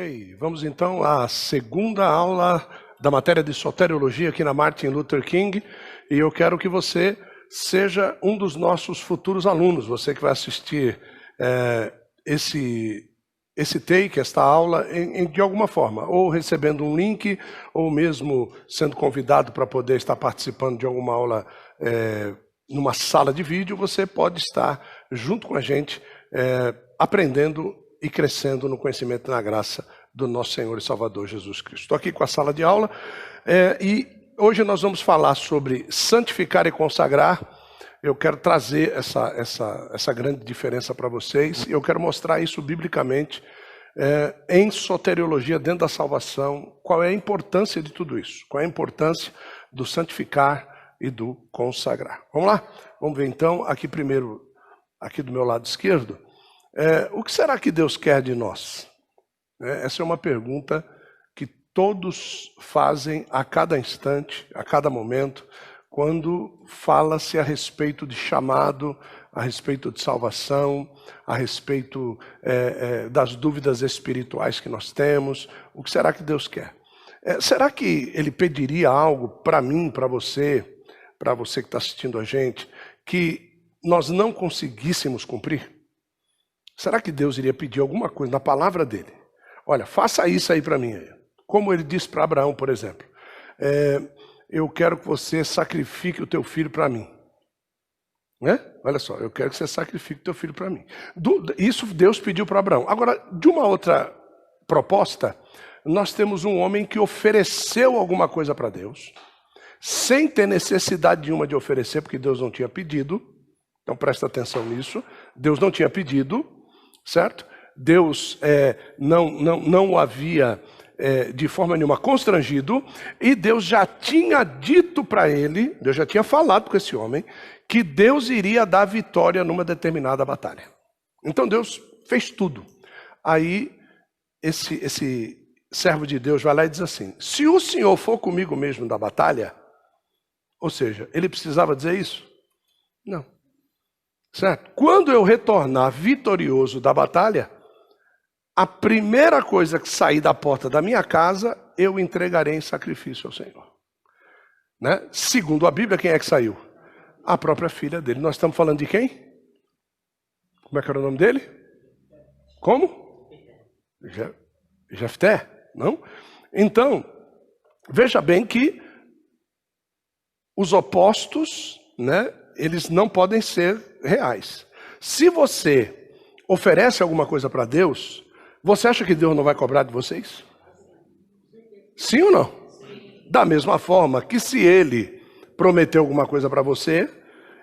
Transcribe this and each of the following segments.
Ok, vamos então à segunda aula da matéria de soteriologia aqui na Martin Luther King, e eu quero que você seja um dos nossos futuros alunos, você que vai assistir esse take, esta aula, de alguma forma, ou recebendo um link, ou mesmo sendo convidado para poder estar participando de alguma aula numa sala de vídeo, você pode estar junto com a gente aprendendo e crescendo no conhecimento e na graça do nosso Senhor e Salvador Jesus Cristo. Estou aqui com a sala de aula e hoje nós vamos falar sobre santificar e consagrar. Eu quero trazer essa grande diferença para vocês e eu quero mostrar isso biblicamente em soteriologia dentro da salvação. Qual é a importância de tudo isso? Qual é a importância do santificar e do consagrar? Vamos lá? Vamos ver então aqui primeiro, aqui do meu lado esquerdo. O que será que Deus quer de nós? Essa é uma pergunta que todos fazem a cada instante, a cada momento, quando fala-se a respeito de chamado, a respeito de salvação, a respeito das dúvidas espirituais que nós temos. O que será que Deus quer? Será que Ele pediria algo para mim, para você que está assistindo a gente, que nós não conseguíssemos cumprir? Será que Deus iria pedir alguma coisa na palavra dele? Olha, faça isso aí para mim. Como ele disse para Abraão, por exemplo. Eu quero que você sacrifique o teu filho para mim. Olha só, eu quero que você sacrifique o teu filho para mim. Isso Deus pediu para Abraão. Agora, de uma outra proposta, nós temos um homem que ofereceu alguma coisa para Deus, sem ter necessidade nenhuma de oferecer, porque Deus não tinha pedido. Então presta atenção nisso. Deus não tinha pedido, certo? Deus não o havia de forma nenhuma constrangido, e Deus já tinha dito para ele, Deus já tinha falado com esse homem, que Deus iria dar vitória numa determinada batalha. Então Deus fez tudo. Aí esse servo de Deus vai lá e diz assim: se o Senhor for comigo mesmo da batalha, ou seja, ele precisava dizer isso? Não. Certo? Quando eu retornar vitorioso da batalha, a primeira coisa que sair da porta da minha casa, eu entregarei em sacrifício ao Senhor. Segundo a Bíblia, quem é que saiu? A própria filha dele. Nós estamos falando de quem? Como é que era o nome dele? Como? Jefté, não? Então, veja bem que os opostos, eles não podem ser reais. Se você oferece alguma coisa para Deus, você acha que Deus não vai cobrar de vocês? Sim ou não? Da mesma forma que se Ele prometeu alguma coisa para você,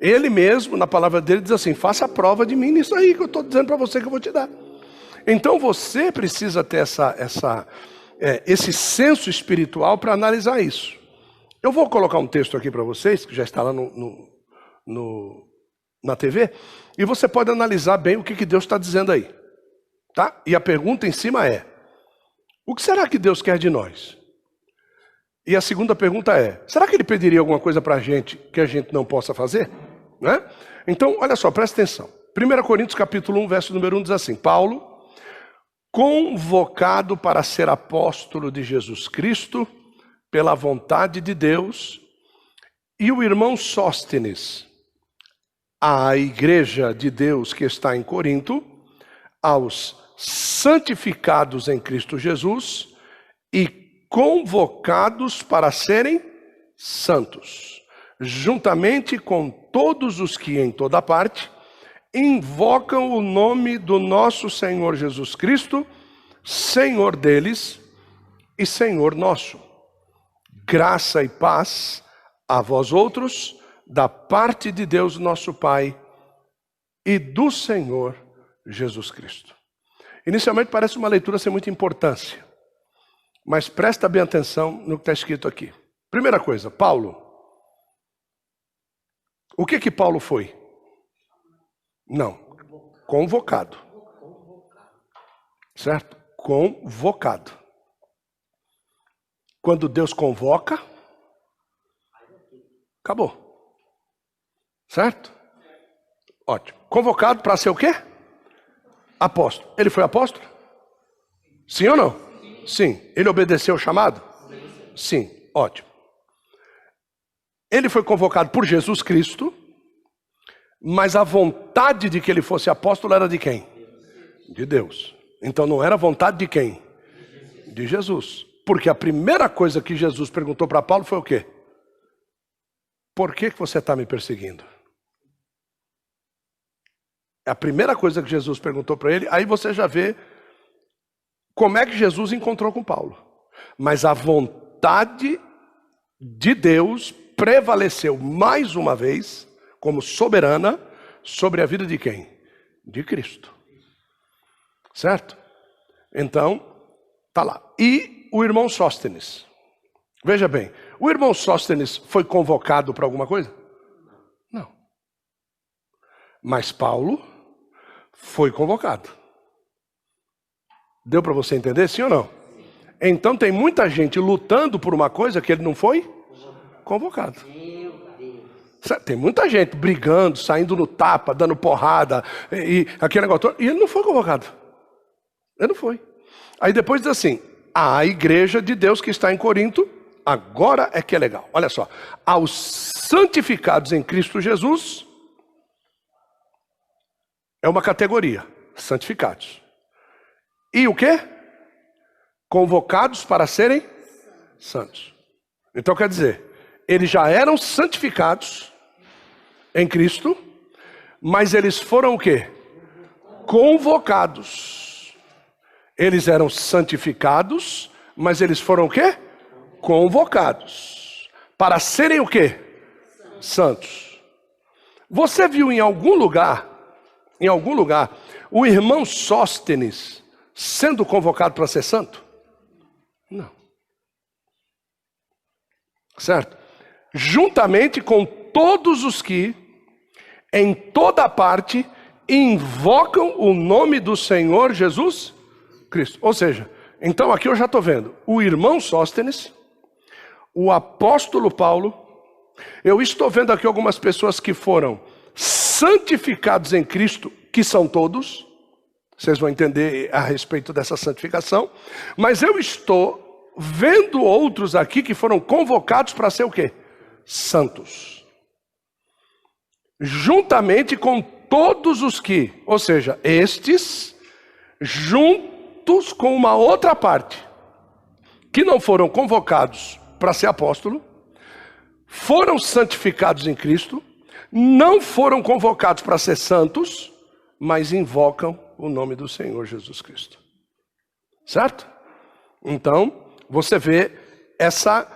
Ele mesmo, na palavra dele, diz assim: faça a prova de mim nisso aí que eu estou dizendo para você que eu vou te dar. Então você precisa ter esse senso espiritual para analisar isso. Eu vou colocar um texto aqui para vocês, que já está lá na TV, e você pode analisar bem o que Deus está dizendo aí. Tá? E a pergunta em cima é: o que será que Deus quer de nós? E a segunda pergunta é: será que Ele pediria alguma coisa para a gente que a gente não possa fazer? Então, olha só, presta atenção. 1 Coríntios capítulo 1, verso número 1 diz assim: Paulo, convocado para ser apóstolo de Jesus Cristo, pela vontade de Deus, e o irmão Sóstenes, à igreja de Deus que está em Corinto, aos santificados em Cristo Jesus e convocados para serem santos, juntamente com todos os que em toda parte invocam o nome do nosso Senhor Jesus Cristo, Senhor deles e Senhor nosso. Graça e paz a vós outros, da parte de Deus nosso Pai e do Senhor Jesus Cristo. Inicialmente parece uma leitura sem muita importância, mas presta bem atenção no que está escrito aqui. Primeira coisa, Paulo. O que Paulo foi? Não, convocado. Certo? Convocado. Quando Deus convoca, acabou. Certo? Ótimo. Convocado para ser o quê? Apóstolo. Ele foi apóstolo? Sim ou não? Sim. Ele obedeceu o chamado? Sim, ótimo. Ele foi convocado por Jesus Cristo, mas a vontade de que ele fosse apóstolo era de quem? De Deus. Então não era vontade de quem? De Jesus. Porque a primeira coisa que Jesus perguntou para Paulo foi o quê? Por que você está me perseguindo? É a primeira coisa que Jesus perguntou para ele. Aí você já vê como é que Jesus encontrou com Paulo. Mas a vontade de Deus prevaleceu mais uma vez, como soberana, sobre a vida de quem? De Cristo. Certo? Então, tá lá. E o irmão Sóstenes. Veja bem, o irmão Sóstenes foi convocado para alguma coisa? Não. Mas Paulo foi convocado. Deu para você entender, sim ou não? Então tem muita gente lutando por uma coisa que ele não foi convocado. Tem muita gente brigando, saindo no tapa, dando porrada, e aquele negócio todo, e ele não foi convocado. Ele não foi. Aí depois diz assim, a igreja de Deus que está em Corinto, agora é que é legal. Olha só, aos santificados em Cristo Jesus, é uma categoria, santificados. E o quê? Convocados para serem santos. Então quer dizer, eles já eram santificados em Cristo, mas eles foram o quê? Convocados. Eles eram santificados, mas eles foram o quê? Convocados. Para serem o quê? Santos. Você viu em algum lugar, o irmão Sóstenes sendo convocado para ser santo? Não. Certo? Juntamente com todos os que, em toda parte, invocam o nome do Senhor Jesus Cristo. Ou seja, então aqui eu já estou vendo o irmão Sóstenes, o apóstolo Paulo, eu estou vendo aqui algumas pessoas que foram santificados em Cristo, que são todos, vocês vão entender a respeito dessa santificação, mas eu estou vendo outros aqui que foram convocados para ser o quê? Santos. Juntamente com todos os que, ou seja, estes, juntos com uma outra parte, que não foram convocados para ser apóstolo, foram santificados em Cristo, não foram convocados para ser santos, mas invocam o nome do Senhor Jesus Cristo. Certo? Então, você vê essa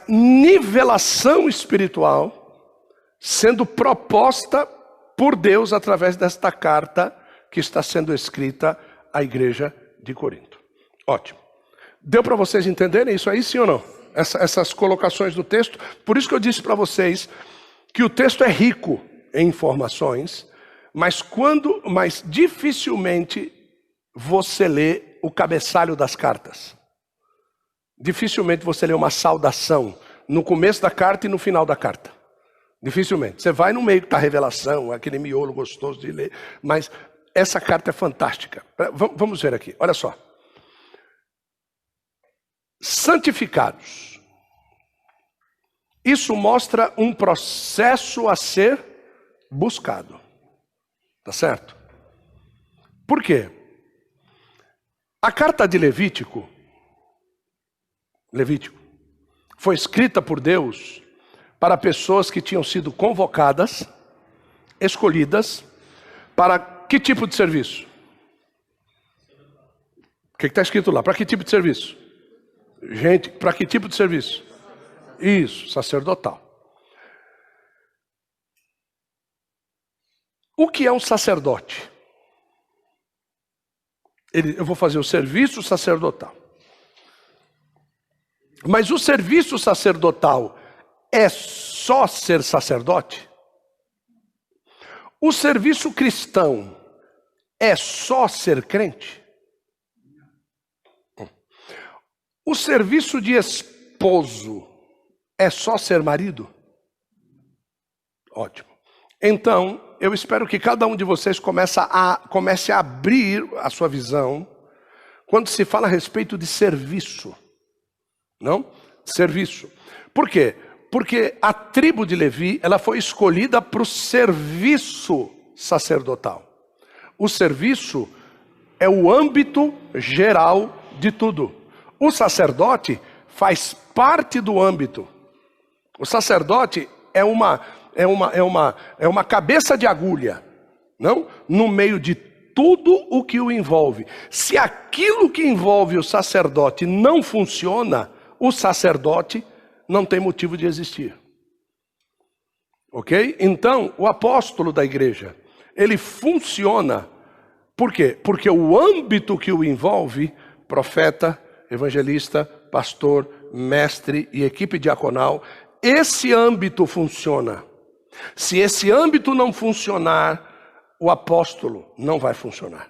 nivelação espiritual sendo proposta por Deus através desta carta que está sendo escrita à igreja de Corinto. Ótimo. Deu para vocês entenderem isso aí, sim ou não? Essas colocações do texto. Por isso que eu disse para vocês que o texto é rico em informações, mas dificilmente você lê o cabeçalho das cartas. Dificilmente você lê uma saudação no começo da carta e no final da carta. Dificilmente. Você vai no meio que está a revelação, aquele miolo gostoso de ler. Mas essa carta é fantástica. Vamos ver aqui, olha só. Santificados. Isso mostra um processo a ser buscado. Tá certo? Por quê? A carta de Levítico foi escrita por Deus para pessoas que tinham sido convocadas, escolhidas, para que tipo de serviço? O que está escrito lá? Para que tipo de serviço? Gente, para que tipo de serviço? Isso, sacerdotal. O que é um sacerdote? Eu vou fazer o serviço sacerdotal. Mas o serviço sacerdotal é só ser sacerdote? O serviço cristão é só ser crente? O serviço de esposo é só ser marido? Ótimo. Então, eu espero que cada um de vocês comece a abrir a sua visão quando se fala a respeito de serviço. Não? Serviço. Por quê? Porque a tribo de Levi, ela foi escolhida para o serviço sacerdotal. O serviço é o âmbito geral de tudo. O sacerdote faz parte do âmbito. O sacerdote é uma cabeça de agulha, não? No meio de tudo o que o envolve. Se aquilo que envolve o sacerdote não funciona, o sacerdote não tem motivo de existir. Ok? Então, o apóstolo da igreja, ele funciona. Por quê? Porque o âmbito que o envolve, profeta, evangelista, pastor, mestre e equipe diaconal, esse âmbito funciona. Se esse âmbito não funcionar, o apóstolo não vai funcionar.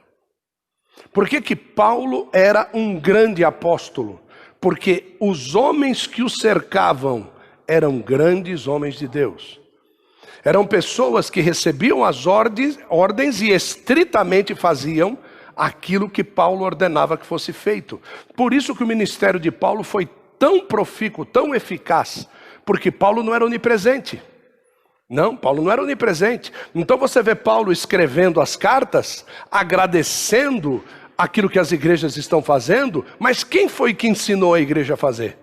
Por que Paulo era um grande apóstolo? Porque os homens que o cercavam eram grandes homens de Deus. Eram pessoas que recebiam as ordens e estritamente faziam aquilo que Paulo ordenava que fosse feito. Por isso que o ministério de Paulo foi tão profícuo, tão eficaz, porque Paulo não era onipresente. Não, Paulo não era onipresente. Então você vê Paulo escrevendo as cartas, agradecendo aquilo que as igrejas estão fazendo, mas quem foi que ensinou a igreja a fazer?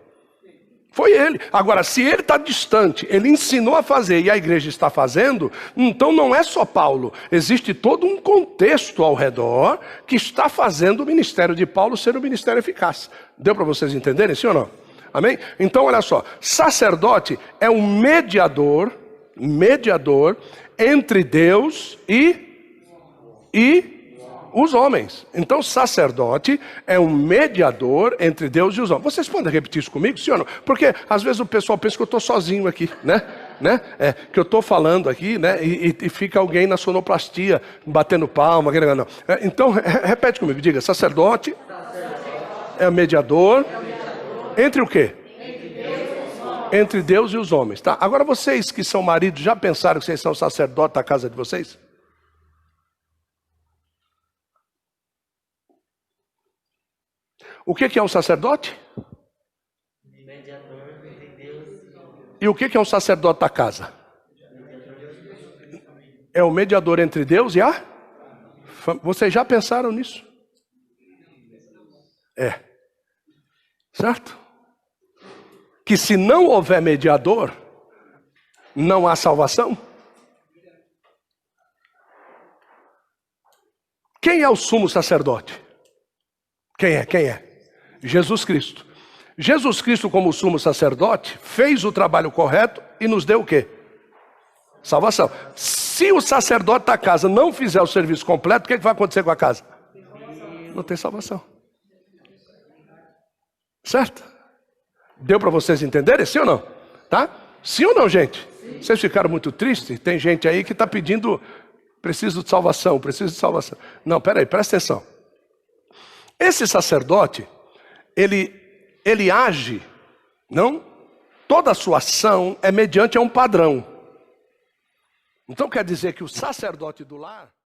Foi ele. Agora, se ele está distante, ele ensinou a fazer e a igreja está fazendo, então não é só Paulo. Existe todo um contexto ao redor que está fazendo o ministério de Paulo ser um ministério eficaz. Deu para vocês entenderem, sim ou não? Amém? Então, olha só. Sacerdote é um mediador entre Deus e os homens. Então, sacerdote é um mediador entre Deus e os homens. Vocês podem repetir isso comigo, sim ou não? Porque às vezes o pessoal pensa que eu estou sozinho aqui, né? Que eu estou falando aqui, né? E fica alguém na sonoplastia batendo palma. Não. Então, repete comigo, diga: sacerdote é mediador entre o quê? Entre Deus e os homens, tá? Agora vocês que são maridos, já pensaram que vocês são sacerdotes da casa de vocês? O que é um sacerdote? Mediador entre Deus. E o que é um sacerdote da casa? É o mediador entre Deus e a? Vocês já pensaram nisso? É. Certo? Que se não houver mediador, não há salvação. Quem é o sumo sacerdote? Quem é? Jesus Cristo. Jesus Cristo, como sumo sacerdote, fez o trabalho correto e nos deu o quê? Salvação. Se o sacerdote da casa não fizer o serviço completo, o que vai acontecer com a casa? Não tem salvação. Certo? Deu para vocês entenderem? Sim ou não? Tá? Sim ou não, gente? Sim. Vocês ficaram muito tristes? Tem gente aí que está pedindo, preciso de salvação. Não, peraí, presta atenção. Esse sacerdote, ele age, não? Toda a sua ação é mediante a um padrão. Então quer dizer que o sacerdote do lar